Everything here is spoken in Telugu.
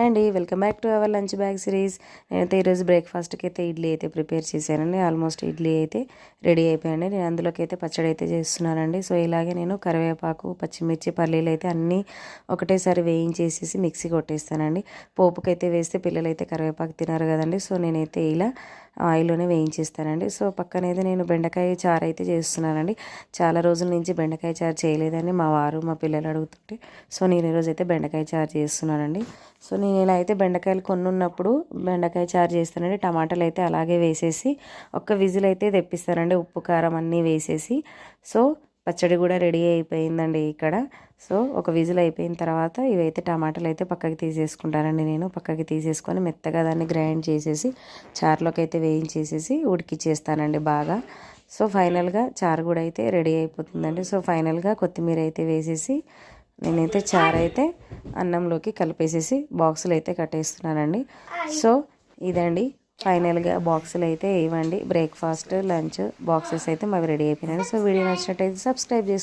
అండి welcome back to our lunch bag series. నేనైతే ఈరోజు బ్రేక్ఫాస్ట్కి అయితే ఇడ్లీ అయితే ప్రిపేర్ చేశానండి. ఆల్మోస్ట్ ఇడ్లీ అయితే రెడీ అయిపోయాయండి. నేను అందులోకి అయితే పచ్చడి అయితే చేస్తున్నానండి. సో ఇలాగే నేను కరివేపాకు, పచ్చిమిర్చి, పల్లీలు అయితే అన్నీ ఒకటేసారి వేయించేసేసి మిక్సీ కొట్టేస్తానండి. పోపుకైతే వేస్తే పిల్లలైతే కరివేపాకు తినరు కదండి. సో నేనైతే ఇలా ఆయిల్లోనే వేయించేస్తానండి. సో పక్కనైతే నేను బెండకాయ చారు అయితే చేస్తున్నానండి. చాలా రోజుల నుంచి బెండకాయ చారు చేయలేదని మా వారు మా పిల్లలు అడుగుతుంటే సో నేను ఈరోజు అయితే బెండకాయ చారు చేస్తున్నానండి. సో నేను ఇలా అయితే బెండకాయలు కొన్ని ఉన్నప్పుడు బెండకాయ చారు చేస్తానండి. టమాటాలు అయితే అలాగే వేసేసి ఒక్క విజిల్ అయితే తెప్పిస్తానండి, ఉప్పు కారం అన్నీ వేసేసి. సో పచ్చడి కూడా రెడీ అయిపోయిందండి ఇక్కడ. సో ఒక విజిల్ అయిపోయిన తర్వాత ఇవైతే టమాటాలు అయితే పక్కకి తీసేసుకుంటానండి. నేను పక్కకి తీసేసుకొని మెత్తగా దాన్ని గ్రైండ్ చేసేసి చారులోకి అయితే వేయించేసేసి ఉడికిచ్చేస్తానండి బాగా. సో ఫైనల్గా చారు కూడా అయితే రెడీ అయిపోతుందండి. సో ఫైనల్గా కొత్తిమీర అయితే వేసేసి నేనైతే చారు అయితే అన్నంలోకి కలిపేసేసి బాక్సులు అయితే కట్టేస్తున్నానండి. సో ఇదండి ఫైనల్గా బాక్సులు అయితే ఇవ్వండి. బ్రేక్ఫాస్ట్ లంచ్ బాక్సెస్ అయితే మావి రెడీ అయిపోయినాయి. సో వీడియో నచ్చినట్టయితే సబ్స్క్రైబ్ చేసుకోండి.